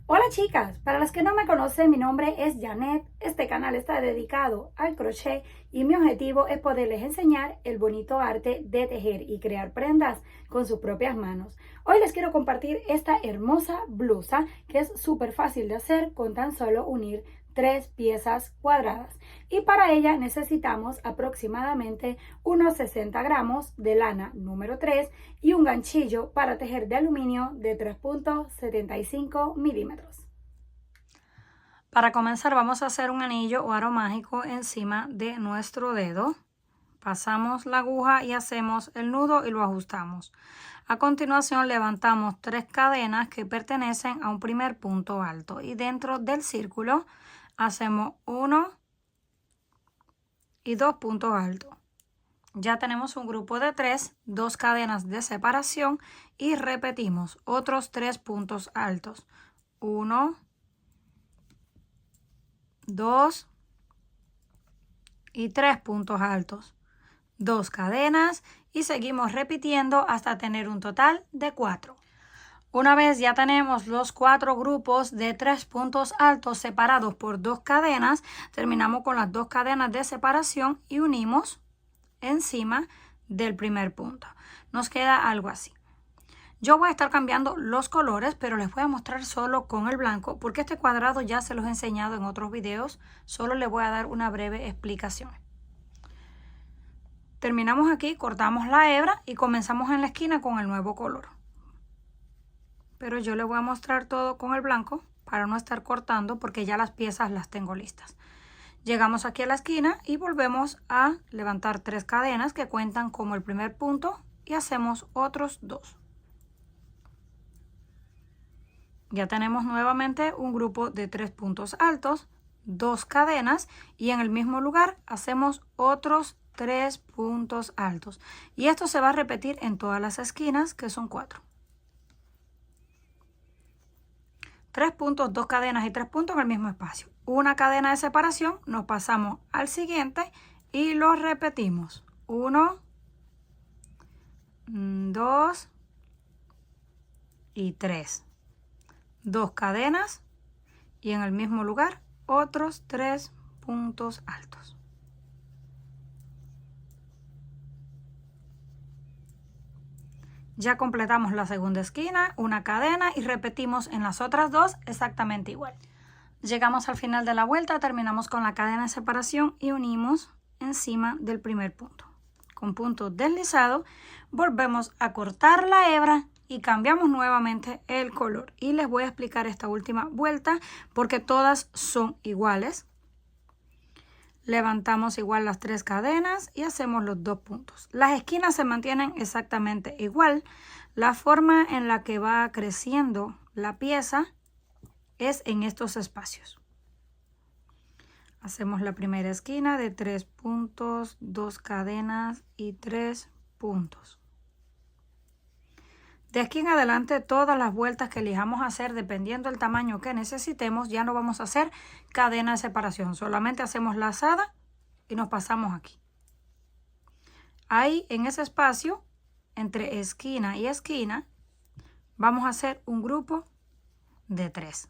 Hola chicas, para las que no me conocen, mi nombre es Janet. Este canal está dedicado al crochet y mi objetivo es poderles enseñar el bonito arte de tejer y crear prendas con sus propias manos. Hoy les quiero compartir esta hermosa blusa que es súper fácil de hacer con tan solo unir 3 piezas cuadradas, y para ella necesitamos aproximadamente unos 60 gramos de lana número 3 y un ganchillo para tejer de aluminio de 3.75 milímetros. Para comenzar vamos a hacer un anillo o aro mágico encima de nuestro dedo. Pasamos la aguja y hacemos el nudo y lo ajustamos. A continuación levantamos 3 cadenas que pertenecen a un primer punto alto y dentro del círculo hacemos 1 y 2 puntos altos. Ya tenemos un grupo de 3, 2 cadenas de separación y repetimos otros 3 puntos altos. 1, 2 y 3 puntos altos. 2 cadenas y seguimos repitiendo hasta tener un total de 4. Una vez ya tenemos los 4 grupos de 3 puntos altos separados por 2 cadenas, terminamos con las 2 cadenas de separación y unimos encima del primer punto. Nos queda algo así. Yo voy a estar cambiando los colores, pero les voy a mostrar solo con el blanco porque este cuadrado ya se los he enseñado en otros videos. Solo les voy a dar una breve explicación. Terminamos aquí, cortamos la hebra y comenzamos en la esquina con el nuevo color. Pero yo les voy a mostrar todo con el blanco para no estar cortando porque ya las piezas las tengo listas. Llegamos aquí a la esquina y volvemos a levantar 3 cadenas que cuentan como el primer punto y hacemos otros 2. Ya tenemos nuevamente un grupo de 3 puntos altos, 2 cadenas y en el mismo lugar hacemos otros 3 puntos altos. Y esto se va a repetir en todas las esquinas, que son 4. 3 puntos, 2 cadenas y 3 puntos en el mismo espacio. Una cadena de separación, nos pasamos al siguiente y lo repetimos. 1, 2 y 3. 2 cadenas y en el mismo lugar otros 3 puntos altos. Ya completamos la segunda esquina, una cadena y repetimos en las otras 2 exactamente igual. Llegamos al final de la vuelta, terminamos con la cadena de separación y unimos encima del primer punto. Con punto deslizado volvemos a cortar la hebra y cambiamos nuevamente el color. Y les voy a explicar esta última vuelta porque todas son iguales. Levantamos igual las 3 cadenas y hacemos los 2 puntos. Las esquinas se mantienen exactamente igual. La forma en la que va creciendo la pieza es en estos espacios. Hacemos la primera esquina de 3 puntos, 2 cadenas y 3 puntos. De aquí en adelante todas las vueltas que elijamos hacer dependiendo del tamaño que necesitemos, ya no vamos a hacer cadena de separación, solamente hacemos lazada y nos pasamos aquí. Ahí en ese espacio entre esquina y esquina vamos a hacer un grupo de 3.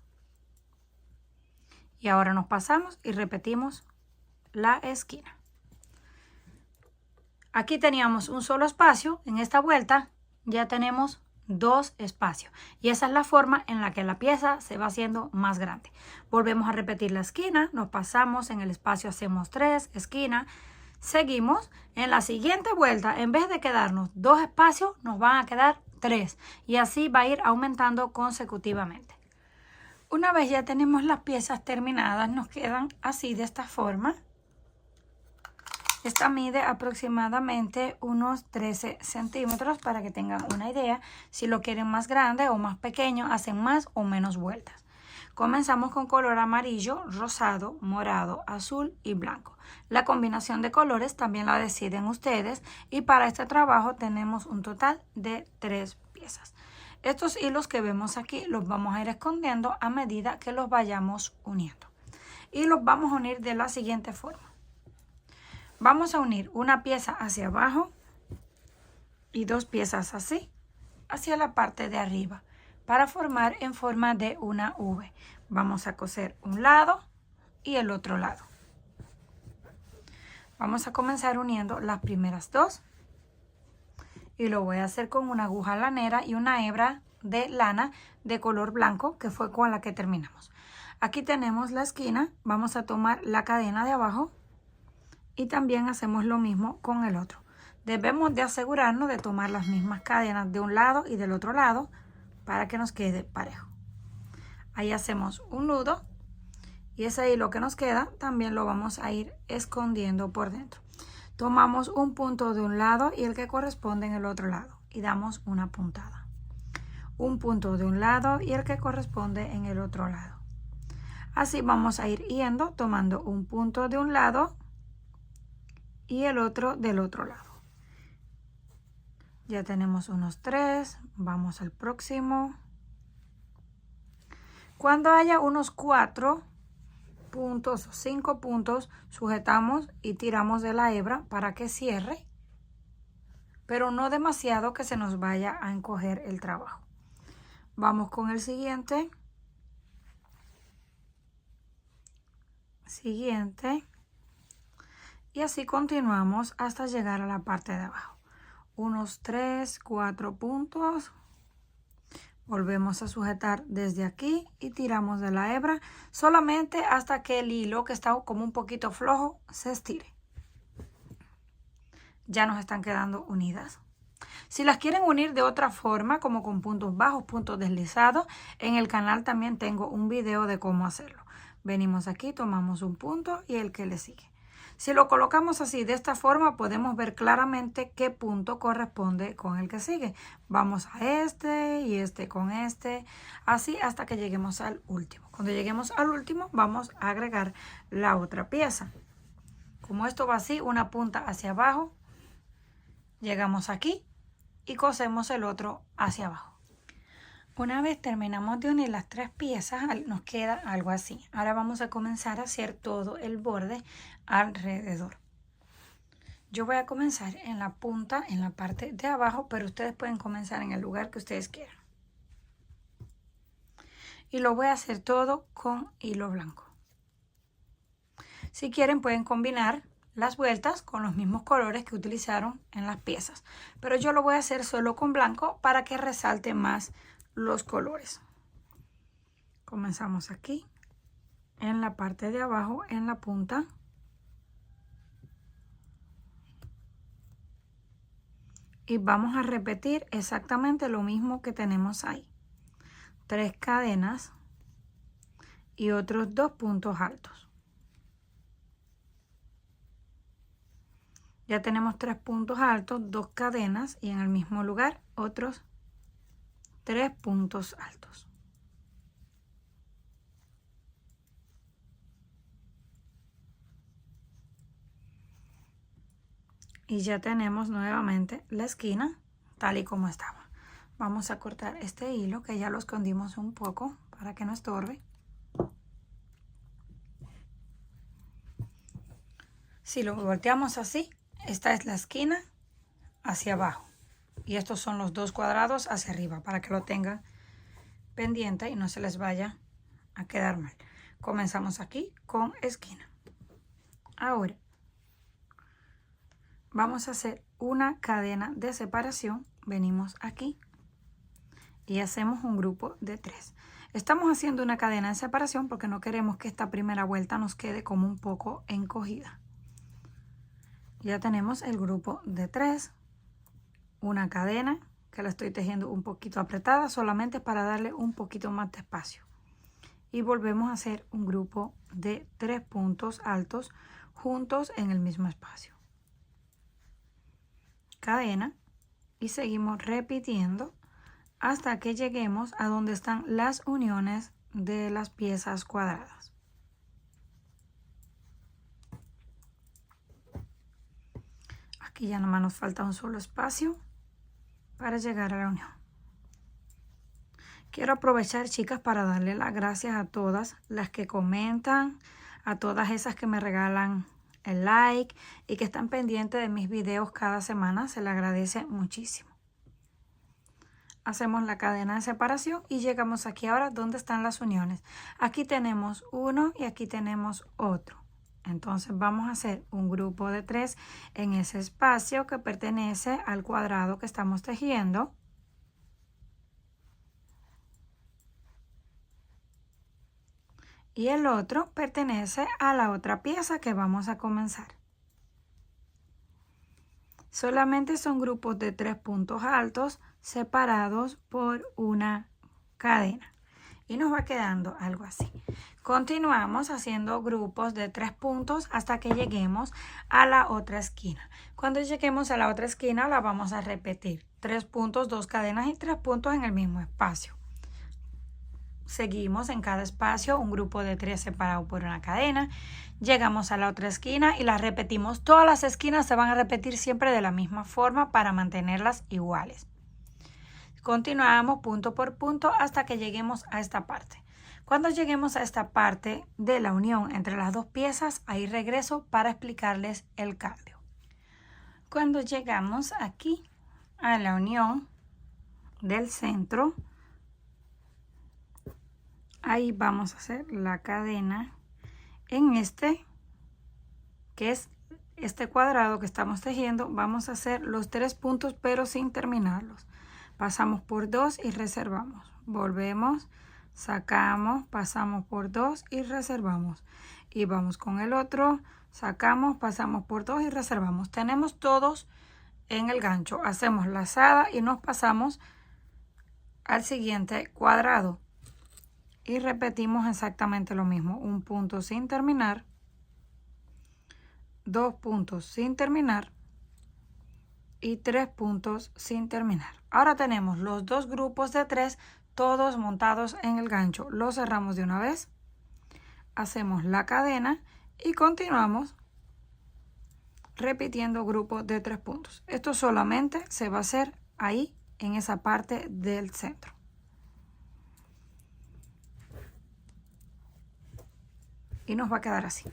Y ahora nos pasamos y repetimos la esquina. Aquí teníamos un solo espacio, en esta vuelta ya tenemos 2 espacios y esa es la forma en la que la pieza se va haciendo más grande. Volvemos a repetir la esquina, nos pasamos en el espacio, hacemos 3 esquinas, seguimos en la siguiente vuelta, en vez de quedarnos 2 espacios nos van a quedar 3 y así va a ir aumentando consecutivamente. Una vez ya tenemos las piezas terminadas, nos quedan así de esta forma. Esta mide aproximadamente unos 13 centímetros para que tengan una idea. Si lo quieren más grande o más pequeño, hacen más o menos vueltas. Comenzamos con color amarillo, rosado, morado, azul y blanco. La combinación de colores también la deciden ustedes y para este trabajo tenemos un total de 3 piezas. Estos hilos que vemos aquí los vamos a ir escondiendo a medida que los vayamos uniendo. Y los vamos a unir de la siguiente forma. Vamos a unir una pieza hacia abajo y 2 piezas así, hacia la parte de arriba. para formar en forma de una V. Vamos a coser un lado y el otro lado. Vamos a comenzar uniendo las primeras dos y lo voy a hacer con una aguja lanera y una hebra de lana de color blanco, que fue con la que terminamos. Aquí tenemos la esquina, vamos a tomar la cadena de abajo y también hacemos lo mismo con el otro. Debemos de asegurarnos de tomar las mismas cadenas de un lado y del otro lado para que nos quede parejo. Ahí hacemos un nudo y ese hilo que nos queda también lo vamos a ir escondiendo por dentro. Tomamos un punto de un lado y el que corresponde en el otro lado y damos una puntada. Un punto de un lado y el que corresponde en el otro lado. Así vamos a ir yendo, tomando un punto de un lado y el otro del otro lado. Ya tenemos unos 3, vamos al próximo. Cuando haya unos 4 puntos o 5 puntos, sujetamos y tiramos de la hebra para que cierre, pero no demasiado que se nos vaya a encoger el trabajo. Vamos con el siguiente. Y así continuamos hasta llegar a la parte de abajo. Unos 3, 4 puntos. Volvemos a sujetar desde aquí y tiramos de la hebra solamente hasta que el hilo, que está como un poquito flojo, se estire. Ya nos están quedando unidas. Si las quieren unir de otra forma, como con puntos bajos, puntos deslizados, en el canal también tengo un video de cómo hacerlo. Venimos aquí, tomamos un punto y el que le sigue. Si lo colocamos así, de esta forma, podemos ver claramente qué punto corresponde con el que sigue. Vamos a este y este con este, así hasta que lleguemos al último. Cuando lleguemos al último, vamos a agregar la otra pieza. Como esto va así, una punta hacia abajo, llegamos aquí y cosemos el otro hacia abajo. Una vez terminamos de unir las 3 piezas, nos queda algo así. Ahora vamos a comenzar a hacer todo el borde alrededor. Yo voy a comenzar en la punta, en la parte de abajo, pero ustedes pueden comenzar en el lugar que ustedes quieran. Y lo voy a hacer todo con hilo blanco. Si quieren pueden combinar las vueltas con los mismos colores que utilizaron en las piezas. Pero yo lo voy a hacer solo con blanco para que resalte más los colores. Comenzamos aquí en la parte de abajo, en la punta, y vamos a repetir exactamente lo mismo que tenemos ahí. 3 cadenas y otros 2 puntos altos. Ya tenemos 3 puntos altos, 2 cadenas y en el mismo lugar otros 3 puntos altos. Y ya tenemos nuevamente la esquina tal y como estaba. Vamos a cortar este hilo que ya lo escondimos un poco para que no estorbe. Si lo volteamos así, esta es la esquina hacia abajo. Y estos son los 2 cuadrados hacia arriba para que lo tengan pendiente y no se les vaya a quedar mal. Comenzamos aquí con esquina. Ahora vamos a hacer una cadena de separación. Venimos aquí y hacemos un grupo de 3. Estamos haciendo una cadena de separación porque no queremos que esta primera vuelta nos quede como un poco encogida. Ya tenemos el grupo de 3. Una cadena que la estoy tejiendo un poquito apretada solamente para darle un poquito más de espacio. Y volvemos a hacer un grupo de 3 puntos altos juntos en el mismo espacio. Cadena y seguimos repitiendo hasta que lleguemos a donde están las uniones de las piezas cuadradas. Aquí ya nomás nos falta un solo espacio para llegar a la unión. Quiero aprovechar, chicas, para darle las gracias a todas las que comentan, a todas esas que me regalan el like y que están pendientes de mis videos cada semana. Se les agradece muchísimo. hacemos la cadena de separación y llegamos aquí ahora donde están las uniones. Aquí tenemos uno y aquí tenemos otro. Entonces vamos a hacer un grupo de 3 en ese espacio que pertenece al cuadrado que estamos tejiendo. Y el otro pertenece a la otra pieza que vamos a comenzar. Solamente son grupos de 3 puntos altos separados por una cadena. Y nos va quedando algo así. Continuamos haciendo grupos de 3 puntos hasta que lleguemos a la otra esquina. Cuando lleguemos a la otra esquina la vamos a repetir. 3 puntos, 2 cadenas y 3 puntos en el mismo espacio. Seguimos en cada espacio un grupo de 3 separado por una cadena. Llegamos a la otra esquina y las repetimos. Todas las esquinas se van a repetir siempre de la misma forma para mantenerlas iguales. Continuamos punto por punto hasta que lleguemos a esta parte. Cuando lleguemos a esta parte de la unión entre las dos piezas, ahí regreso para explicarles el cambio. Cuando llegamos aquí a la unión del centro, ahí vamos a hacer la cadena en este, que es este cuadrado que estamos tejiendo. Vamos a hacer los 3 puntos pero sin terminarlos. Pasamos por 2 y reservamos. Volvemos, sacamos, pasamos por 2 y reservamos. Y vamos con el otro, sacamos, pasamos por 2 y reservamos. Tenemos todos en el gancho. Hacemos lazada y nos pasamos al siguiente cuadrado. Y repetimos exactamente lo mismo. Un punto sin terminar, 2 puntos sin terminar y 3 puntos sin terminar. Ahora tenemos los 2 grupos de 3 todos montados en el gancho. Los cerramos de una vez, hacemos la cadena y continuamos repitiendo grupos de 3 puntos. Esto solamente se va a hacer ahí en esa parte del centro. Y nos va a quedar así.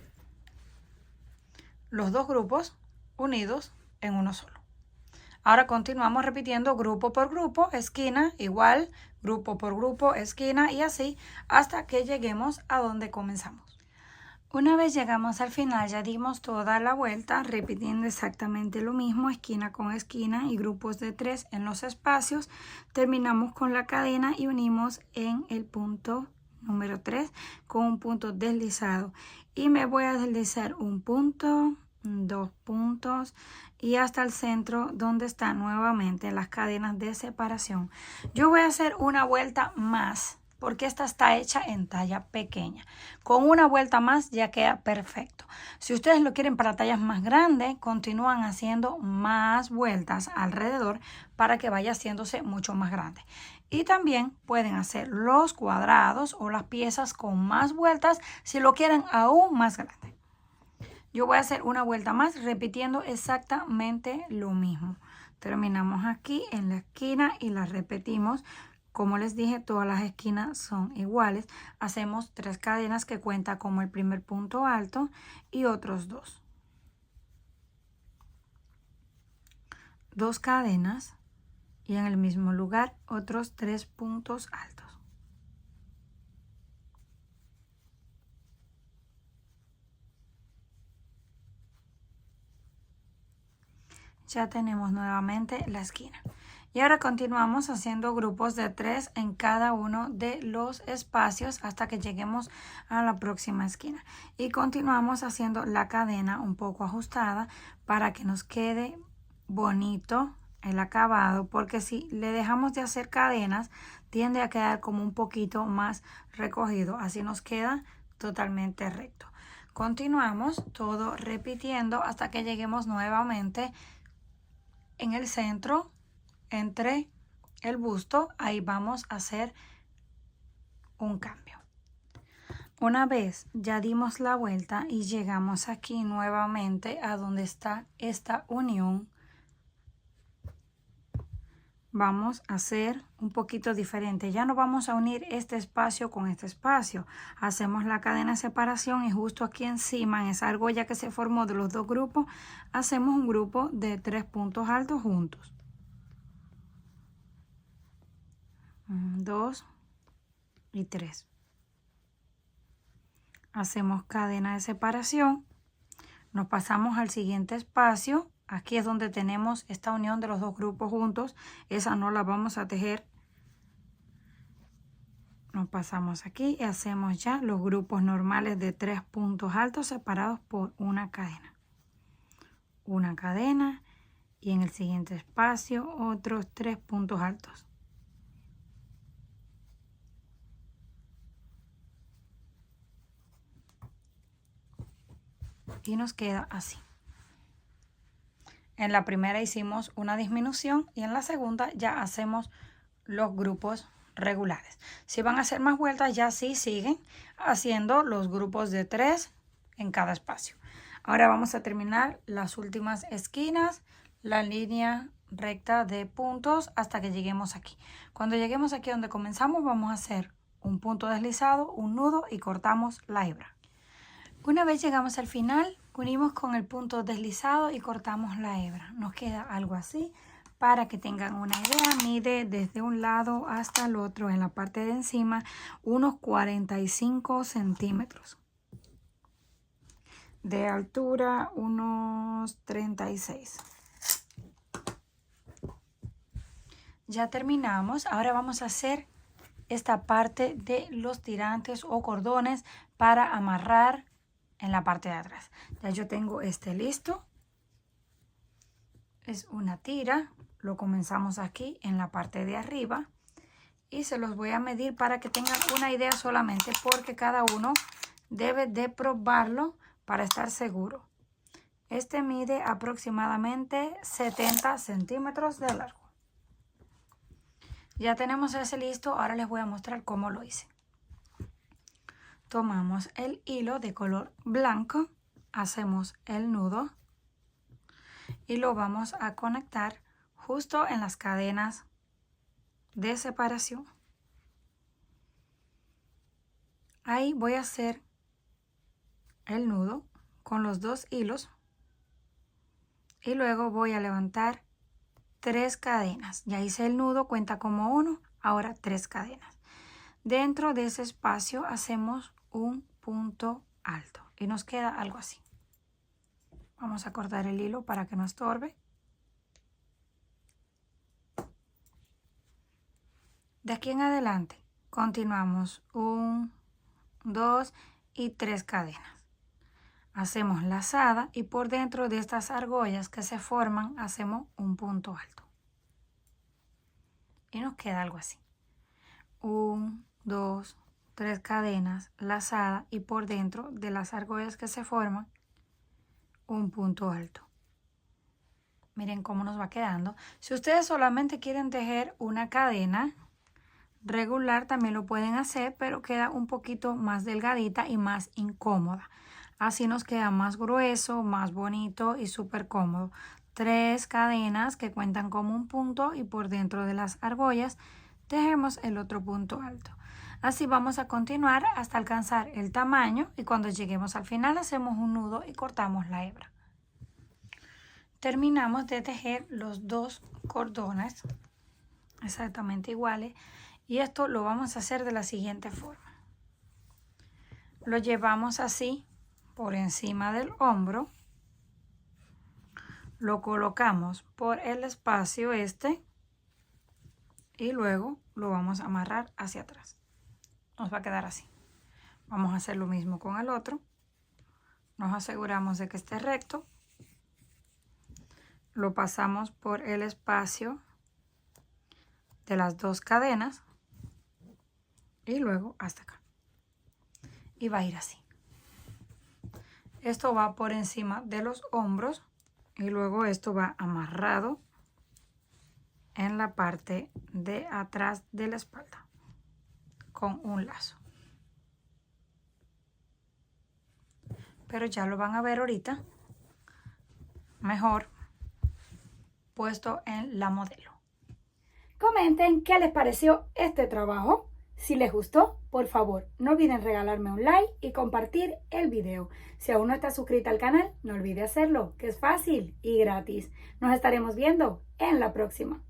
Los 2 grupos unidos en uno solo. Ahora continuamos repitiendo grupo por grupo, esquina, igual, grupo por grupo, esquina y así hasta que lleguemos a donde comenzamos. Una vez llegamos al final ya dimos toda la vuelta repitiendo exactamente lo mismo, esquina con esquina y grupos de 3 en los espacios. Terminamos con la cadena y unimos en el punto número 3 con un punto deslizado. Y me voy a deslizar un punto, 2 puntos y hasta el centro donde están nuevamente las cadenas de separación. Yo voy a hacer una vuelta más porque esta está hecha en talla pequeña. Con una vuelta más ya queda perfecto. Si ustedes lo quieren para tallas más grandes, continúan haciendo más vueltas alrededor para que vaya haciéndose mucho más grande. Y también pueden hacer los cuadrados o las piezas con más vueltas si lo quieren aún más grande. Yo voy a hacer una vuelta más repitiendo exactamente lo mismo. Terminamos aquí en la esquina y la repetimos. Como les dije, todas las esquinas son iguales. Hacemos 3 cadenas que cuenta como el primer punto alto y otros 2. 2 cadenas y en el mismo lugar otros 3 puntos altos. Ya tenemos nuevamente la esquina. Y ahora continuamos haciendo grupos de 3 en cada uno de los espacios hasta que lleguemos a la próxima esquina. Y continuamos haciendo la cadena un poco ajustada para que nos quede bonito el acabado, porque si le dejamos de hacer cadenas tiende a quedar como un poquito más recogido. Así nos queda totalmente recto. Continuamos todo repitiendo hasta que lleguemos nuevamente en el centro, entre el busto. Ahí vamos a hacer un cambio. Una vez ya dimos la vuelta y llegamos aquí nuevamente a donde está esta unión, vamos a hacer un poquito diferente. Ya no vamos a unir este espacio con este espacio. Hacemos la cadena de separación y justo aquí encima, en esa argolla que se formó de los 2 grupos, hacemos un grupo de 3 puntos altos juntos. 2 y 3. Hacemos cadena de separación, nos pasamos al siguiente espacio. Aquí es donde tenemos esta unión de los dos grupos juntos, esa no la vamos a tejer. Nos pasamos aquí y hacemos ya los grupos normales de 3 puntos altos separados por una cadena. Una cadena y en el siguiente espacio otros 3 puntos altos. Y nos queda así. En la primera hicimos una disminución y en la segunda ya hacemos los grupos regulares. Si van a hacer más vueltas, ya sí siguen haciendo los grupos de 3 en cada espacio. Ahora vamos a terminar las últimas esquinas, la línea recta de puntos hasta que lleguemos aquí. Cuando lleguemos aquí donde comenzamos, vamos a hacer un punto deslizado, un nudo y cortamos la hebra. Una vez llegamos al final, unimos con el punto deslizado y cortamos la hebra. Nos queda algo así. Para que tengan una idea, mide desde un lado hasta el otro en la parte de encima unos 45 centímetros. De altura unos 36. Ya terminamos. Ahora vamos a hacer esta parte de los tirantes o cordones para amarrar en la parte de atrás. Ya yo tengo este listo. Es una tira. Lo comenzamos aquí en la parte de arriba y se los voy a medir para que tengan una idea solamente, porque cada uno debe de probarlo para estar seguro. Este mide aproximadamente 70 centímetros de largo. Ya tenemos ese listo. Ahora les voy a mostrar cómo lo hice. Tomamos el hilo de color blanco, hacemos el nudo y lo vamos a conectar justo en las cadenas de separación. Ahí voy a hacer el nudo con los dos hilos y luego voy a levantar 3 cadenas. Ya hice el nudo, cuenta como 1, ahora 3 cadenas. Dentro de ese espacio hacemos un punto alto y nos queda algo así. Vamos a cortar el hilo para que no estorbe. De aquí en adelante continuamos 1, 2 y 3 cadenas. Hacemos lazada y por dentro de estas argollas que se forman hacemos un punto alto. Y nos queda algo así. 1, 2, 3 cadenas, lazada y por dentro de las argollas que se forman un punto alto. Miren cómo nos va quedando. Si ustedes solamente quieren tejer una cadena regular también lo pueden hacer, pero queda un poquito más delgadita y más incómoda. Así nos queda más grueso, más bonito y súper cómodo. 3 cadenas que cuentan como un punto y por dentro de las argollas tejemos el otro punto alto. Así vamos a continuar hasta alcanzar el tamaño y cuando lleguemos al final hacemos un nudo y cortamos la hebra. Terminamos de tejer los 2 cordones exactamente iguales. Y esto lo vamos a hacer de la siguiente forma. Lo llevamos así por encima del hombro. Lo colocamos por el espacio este. Y luego lo vamos a amarrar hacia atrás. Nos va a quedar así. Vamos a hacer lo mismo con el otro. Nos aseguramos de que esté recto. Lo pasamos por el espacio de las 2 cadenas. Y luego hasta acá. Y va a ir así. Esto va por encima de los hombros y luego esto va amarrado en la parte de atrás de la espalda con un lazo. Pero ya lo van a ver ahorita mejor puesto en la modelo. Comenten qué les pareció este trabajo. Si les gustó, por favor, no olviden regalarme un like y compartir el video. Si aún no estás suscrita al canal, no olvide hacerlo, que es fácil y gratis. Nos estaremos viendo en la próxima.